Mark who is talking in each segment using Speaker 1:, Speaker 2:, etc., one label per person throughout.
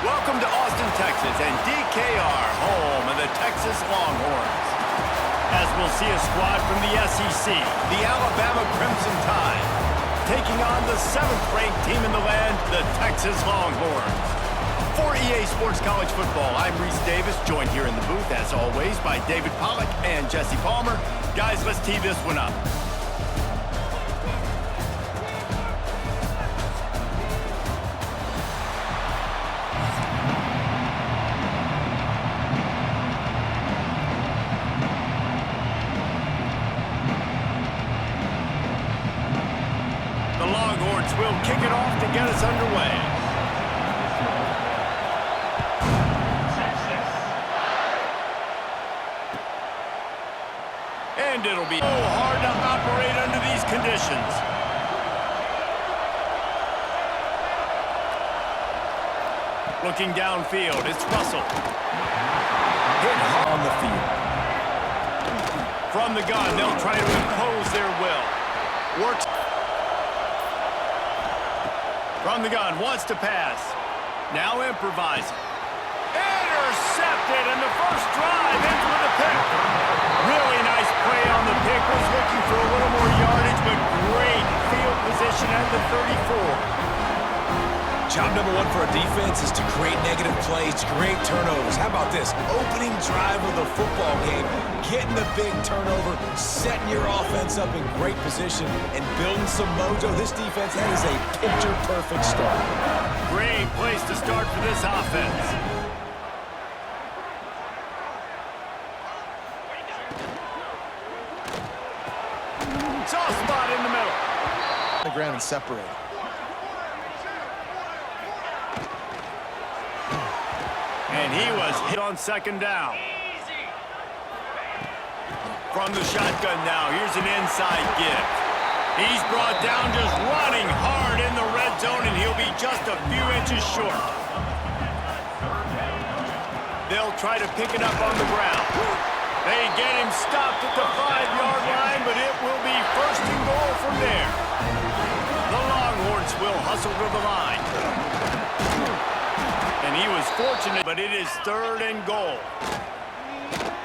Speaker 1: Welcome to Austin, Texas, and DKR, home of the Texas Longhorns. As we'll see a squad from the SEC, the Alabama Crimson Tide, taking on the 7th-ranked team in the land, the Texas Longhorns. For EA Sports College Football, I'm Reese Davis, joined here in the booth, as always, by David Pollack and Jesse Palmer. Guys, let's tee this one up. The Longhorns will kick it off to get us underway. And it'll be so hard to operate under these conditions. Looking downfield, it's Russell. Hit hard on the field. From the gun, they'll try to impose their will. Works. From the gun, wants to pass. Now improvising. Intercepted, and the first drive ends with a pick. Really nice play on the pick. Was looking for a little more yardage, but great field position at the 34.
Speaker 2: Job number one for a defense is to create negative plays, to create turnovers. How about this? Opening drive of the football game, getting the big turnover, setting your offense up in great position, and building some mojo. This defense, that is a picture-perfect start.
Speaker 1: Great place to start for this offense. Soft spot in the middle.
Speaker 3: On the ground and separate.
Speaker 1: And he was hit on second down. From the shotgun now, here's an inside give. He's brought down just running hard in the red zone, and he'll be just a few inches short. They'll try to pick it up on the ground. They get him stopped at the 5-yard line, but it will be first and goal from there. The Longhorns will hustle to the line. And he was fortunate, but it is third and goal.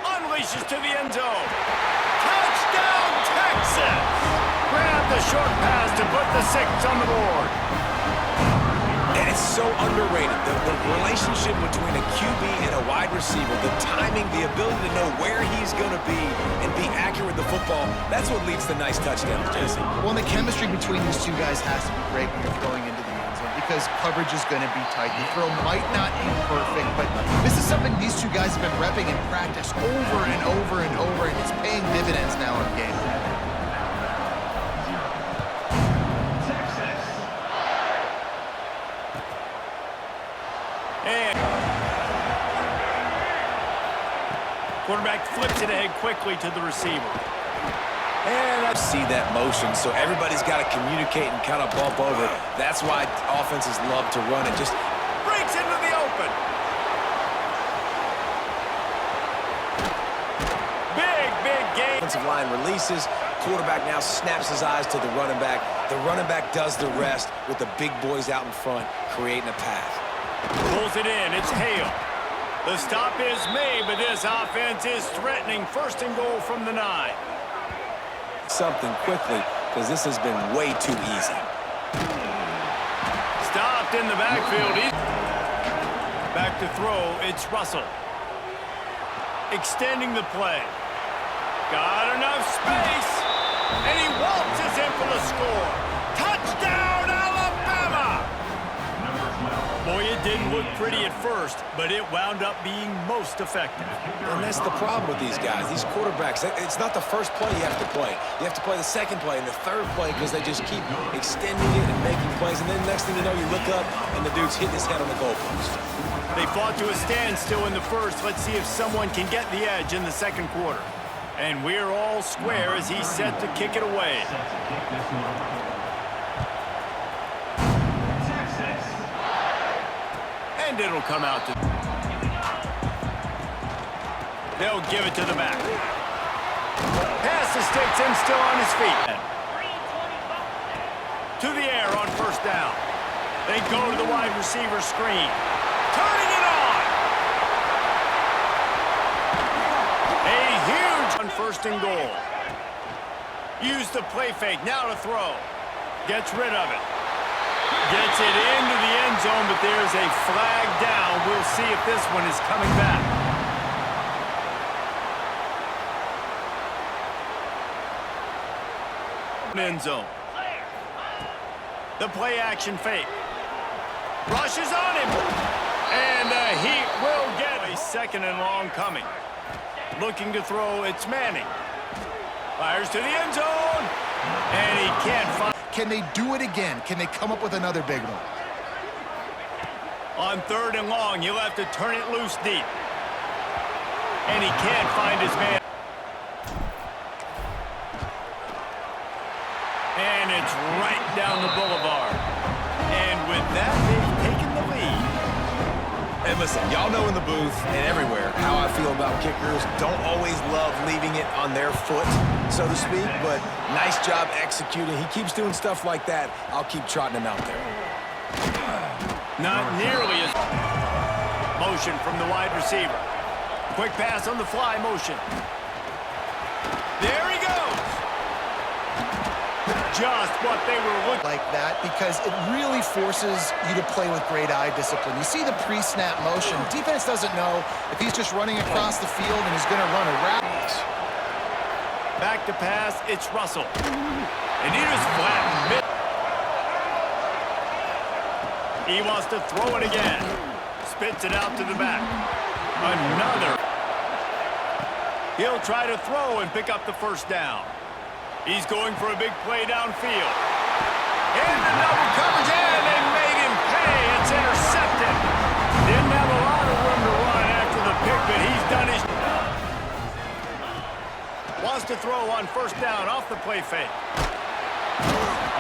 Speaker 1: Unleashes to the end zone. Touchdown, Texas! Grab the short pass to put the 6 on the board.
Speaker 2: And it's so underrated. The relationship between a QB and a wide receiver, the timing, the ability to know where he's going to be and be accurate with the football, that's what leads to nice touchdowns, Jesse.
Speaker 3: Well, and the chemistry between these two guys has to be great when you're throwing into the end zone because coverage is going to be tight. The throw might not be perfect, but this is something these two guys have been repping in practice over and over and over, and it's paying dividends now in game.
Speaker 1: And quarterback flips it ahead quickly to the receiver.
Speaker 2: And I see that motion, so everybody's got to communicate and kind of bump over. That's why offenses love to run it. Just
Speaker 1: breaks into the open. Big game.
Speaker 2: Offensive line releases. Quarterback now snaps his eyes to the running back. The running back does the rest with the big boys out in front, creating a path.
Speaker 1: Pulls it in. It's Hale. The stop is made, but this offense is threatening first and goal from the 9.
Speaker 2: Something quickly, because this has been way too easy.
Speaker 1: Stopped in the backfield. Back to throw. It's Russell. Extending the play. Got enough space. And he waltzes in for the score. Touchdown, Alabama! Boy, it didn't look pretty at first, but it wound up being most effective.
Speaker 2: And that's the problem with these guys, these quarterbacks. It's not the first play you have to play. You have to play the second play and the third play because they just keep extending it and making plays. And then next thing you know, you look up and the dude's hitting his head on the goalpost.
Speaker 1: They fought to a standstill in the first. Let's see if someone can get the edge in the second quarter. And we're all square as he's set to kick it away. And it'll come out to... They'll give it to the back. Pass to Stetson, still on his feet. To the air on first down. They go to the wide receiver screen. turning it on. A huge on 1st and goal. Use the play fake, now to throw. Gets rid of it. Gets it into the end zone, but there's a flag down. We'll see if this one is coming back. End zone. The play action fake. Rushes on him. And he will get a 2nd and long coming. Looking to throw, it's Manning. Fires to the end zone. And he can't find.
Speaker 3: Can they do it again? Can they come up with another big one?
Speaker 1: On 3rd and long, he'll have to turn it loose deep. And he can't find his man. And it's right down the boulevard. And with that, they've taken the lead.
Speaker 2: And listen, y'all know in the booth and everywhere how I feel about kickers. Don't always love leaving it on their foot, so to speak, but nice job executing. He keeps doing stuff like that. I'll keep trotting him out there.
Speaker 1: Not nearly as motion from the wide receiver. Quick pass on the fly motion. There he goes. Just what they were looking
Speaker 3: like that, because it really forces you to play with great eye discipline. You see the pre-snap motion. Defense doesn't know if he's just running across the field and he's going to run a route.
Speaker 1: Back to pass, it's Russell. And he just flattened mid. He wants to throw it again. Spits it out to the back. Another. He'll try to throw and pick up the 1st down. He's going for a big play downfield. In the double coverage, and they made him pay. It's intercepted. Didn't have a lot of room to run after the pick, but he's done his. Wants to throw on 1st down off the play fake.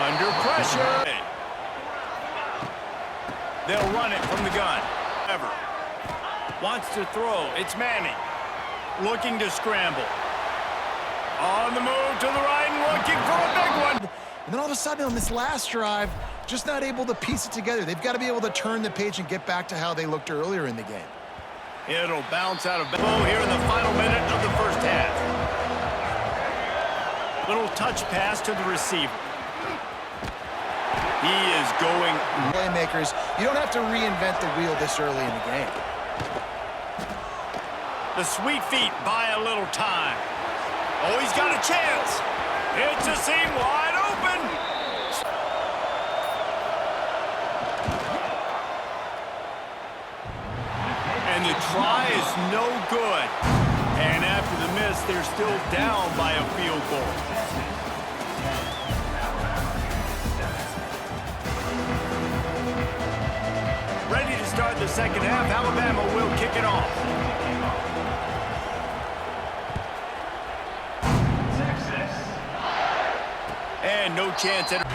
Speaker 1: Under pressure. They'll run it from the gun. Ever. Wants to throw. It's Manning. Looking to scramble. On the move to the right and looking for a big one.
Speaker 3: And then all of a sudden on this last drive, just not able to piece it together. They've got to be able to turn the page and get back to how they looked earlier in the game.
Speaker 1: It'll bounce out of bounds here in the final minute of the 1st half. Little touch pass to the receiver. He is going.
Speaker 3: Playmakers, you don't have to reinvent the wheel this early in the game.
Speaker 1: The sweet feet buy a little time. Oh, he's got a chance. It's a seam wide open. And the try is no good. And after the miss, they're still down by a field goal. Ready to start the 2nd half. Alabama will kick it off. And no chance at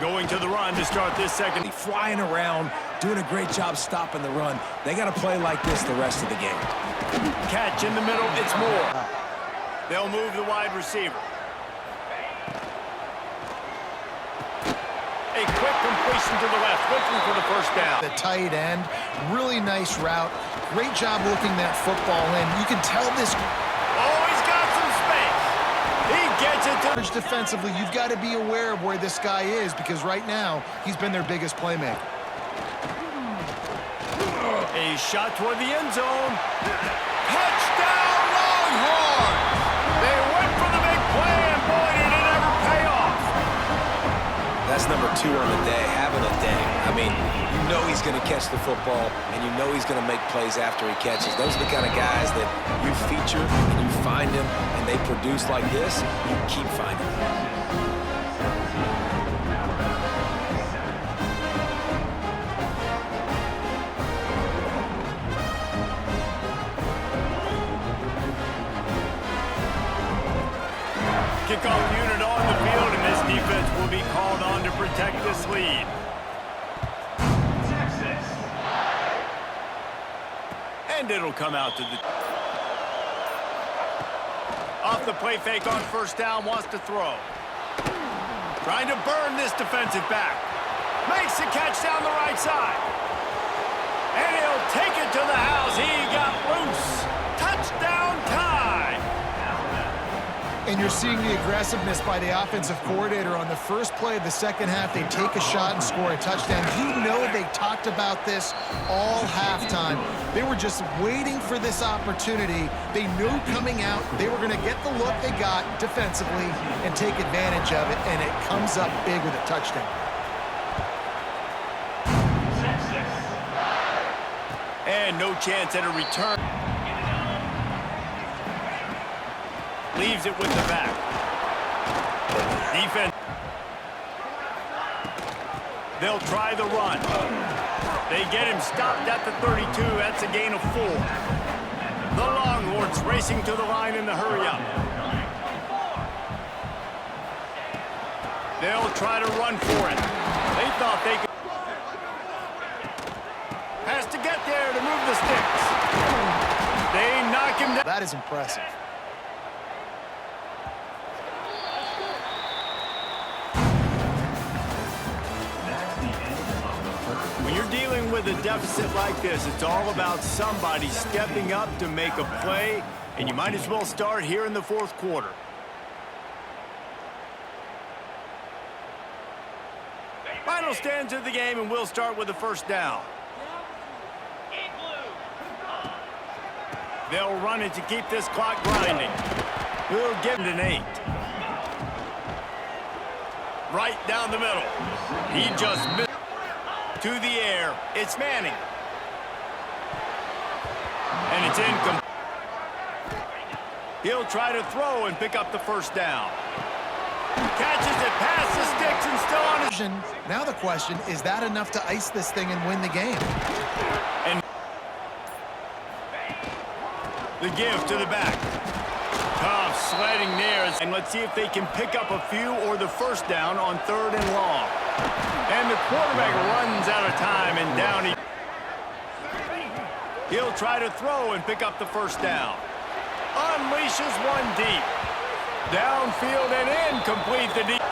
Speaker 1: going to the run to start this 2nd.
Speaker 2: Flying around, doing a great job stopping the run. They got to play like this the rest of the game.
Speaker 1: Catch in the middle, it's Moore. They'll move the wide receiver. A quick completion to the left, looking for the 1st down.
Speaker 3: The tight end, really nice route. Great job looking that football in. You can tell this.
Speaker 1: Oh, he's got some space. He gets it to.
Speaker 3: Defensively, you've got to be aware of where this guy is, because right now, he's been their biggest playmaker.
Speaker 1: A shot toward the end zone. Touchdown, Longhorns! They went for the big play, and boy, did it ever pay off.
Speaker 2: That's number 2 on the day, having a day. I mean, you know he's going to catch the football, and you know he's going to make plays after he catches. Those are the kind of guys that you feature, and you find them, and they produce like this, you keep finding them.
Speaker 1: Kickoff unit on the field, and this defense will be called on to protect this lead. Texas. And it'll come out to the. Off the play fake on 1st down, wants to throw. Trying to burn this defensive back. Makes the catch Fakes down the right side. And he'll take it to the house. He got loose. Touchdown time.
Speaker 3: And you're seeing the aggressiveness by the offensive coordinator on the first play of the second half. They take a shot and score a touchdown. You know they talked about this all halftime. They were just waiting for this opportunity. They knew coming out they were going to get the look they got defensively and take advantage of it, and it comes up big with a touchdown.
Speaker 1: And no chance at a return. Leaves it with the back. Defense. They'll try the run. They get him stopped at the 32. That's a gain of 4. The Longhorns racing to the line in the hurry-up. They'll try to run for it. They thought they could. Has to get there to move the sticks. They knock him down.
Speaker 3: That is impressive.
Speaker 1: When you're dealing with a deficit like this, it's all about somebody stepping up to make a play, and you might as well start here in the fourth quarter. Final stands of the game, and we'll start with the first down. They'll run it to keep this clock grinding. We'll give it an 8. Right down the middle. He just missed. To the air, it's Manning. And it's incomplete. He'll try to throw and pick up the first down. Catches it past the sticks and still on his...
Speaker 3: Now the question, is that enough to ice this thing and win the game?
Speaker 1: And the give to the back. Tough sledding there. And let's see if they can pick up a few or the first down on 3rd and long. And the quarterback runs out of time, and down he'll try to throw and pick up the first down. Unleashes one deep. Downfield and incomplete. The deep.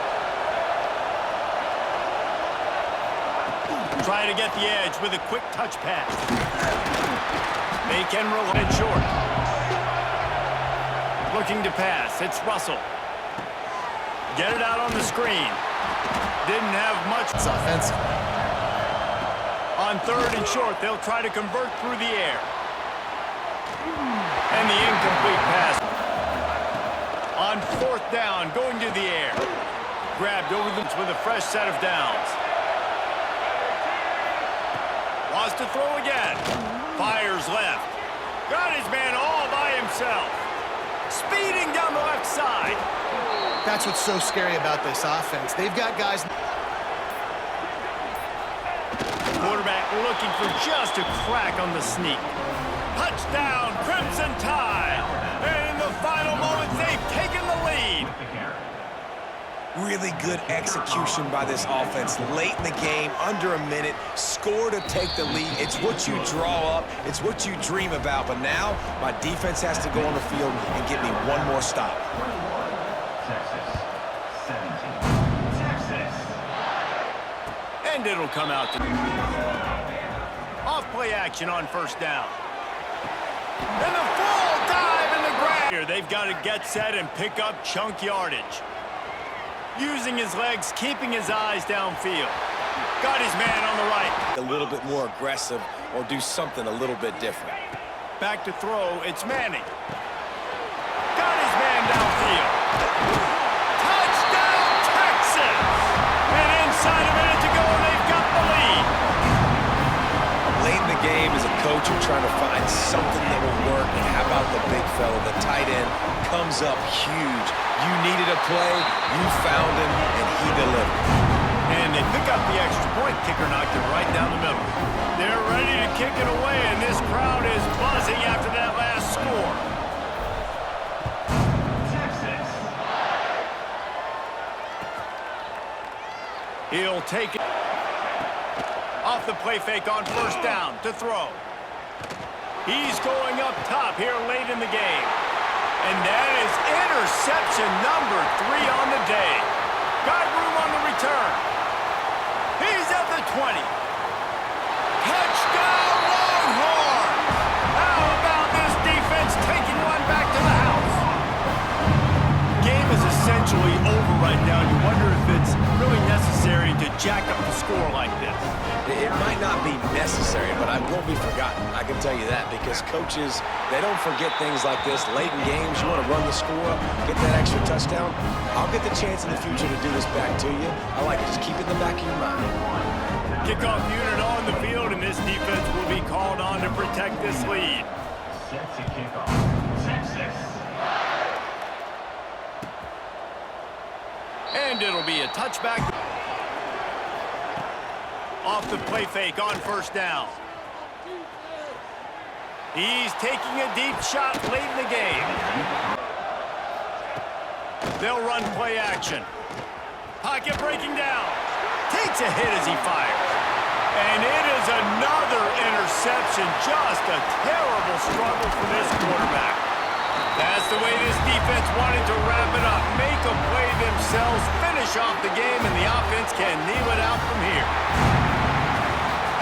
Speaker 1: Try to get the edge with a quick touch pass. They can rely it short. Looking to pass. It's Russell. Get it out on the screen. Didn't have much.
Speaker 3: It's offensive.
Speaker 1: On 3rd and short, they'll try to convert through the air. And the incomplete pass. On 4th down, going to the air. Grabbed over them with a fresh set of downs. Wants to throw again. Fires left. Got his man all by himself. Speeding down the left side.
Speaker 3: That's what's so scary about this offense. They've got guys...
Speaker 1: Quarterback looking for just a crack on the sneak. Touchdown, Crimson Tide. And in the final moments, they've taken the lead.
Speaker 2: Really good execution by this offense. Late in the game, under a minute, score to take the lead. It's what you draw up. It's what you dream about. But now, my defense has to go on the field and get me one more stop.
Speaker 1: And it'll come out to off-play action on 1st down. And the full dive in the ground. Here, they've got to get set and pick up chunk yardage. Using his legs, keeping his eyes downfield. Got his man on the right.
Speaker 2: A little bit more aggressive or do something a little bit different.
Speaker 1: Back to throw, it's Manning. Got his man downfield. Touchdown, Texas! And inside a minute to go, and they've got the lead.
Speaker 2: Late in the game, as a coach, you're trying to find something that will work. And how about the big fella, the tight end, comes up huge. You needed a play, you found him, and he delivered.
Speaker 1: And they pick up the extra point. Kicker knocked it right down the middle. They're ready to kick it away, and this crowd is buzzing after that last score. He'll take it off the play fake on 1st down to throw. He's going up top here late in the game. And that is interception number 3 on the day. Got room on the return. He's at the 20. virtually over right now. You wonder if it's really necessary to jack up the score like this.
Speaker 2: It might not be necessary, but I won't be forgotten. I can tell you that, because coaches, they don't forget things like this. Late in games, you want to run the score, get that extra touchdown. I'll get the chance in the future to do this back to you. I like it. Just keep it in the back of your mind.
Speaker 1: Kickoff unit on the field, and this defense will be called on to protect this lead.
Speaker 4: Set to kickoff. Texas.
Speaker 1: And it'll be a touchback. Off the play fake on first down. He's taking a deep shot late in the game. They'll run play action. Pocket breaking down. Takes a hit as he fires. And it is another interception. Just a terrible struggle for this quarterback. That's the way this defense wanted to wrap it up. Make a play themselves, finish off the game, and the offense can kneel it out from here.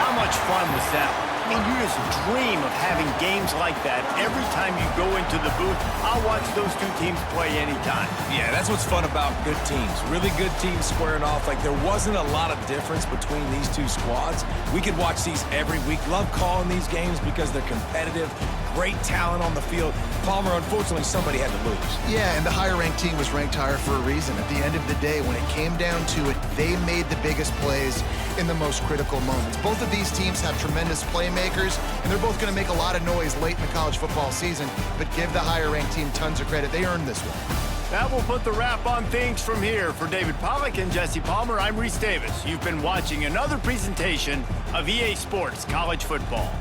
Speaker 1: How much fun was that? I mean, you just dream of having games like that every time you go into the booth. I'll watch those two teams play anytime.
Speaker 2: Yeah, that's what's fun about good teams. Really good teams squaring off. Like, there wasn't a lot of difference between these two squads. We could watch these every week. Love calling these games because they're competitive. Great talent on the field. Palmer, unfortunately, somebody had to lose.
Speaker 3: Yeah, and the higher-ranked team was ranked higher for a reason. At the end of the day, when it came down to it, they made the biggest plays in the most critical moments. Both of these teams have tremendous playmakers, and they're both going to make a lot of noise late in the college football season, but give the higher-ranked team tons of credit. They earned this one.
Speaker 1: That will put the wrap on things from here. For David Pollack and Jesse Palmer, I'm Reese Davis. You've been watching another presentation of EA Sports College Football.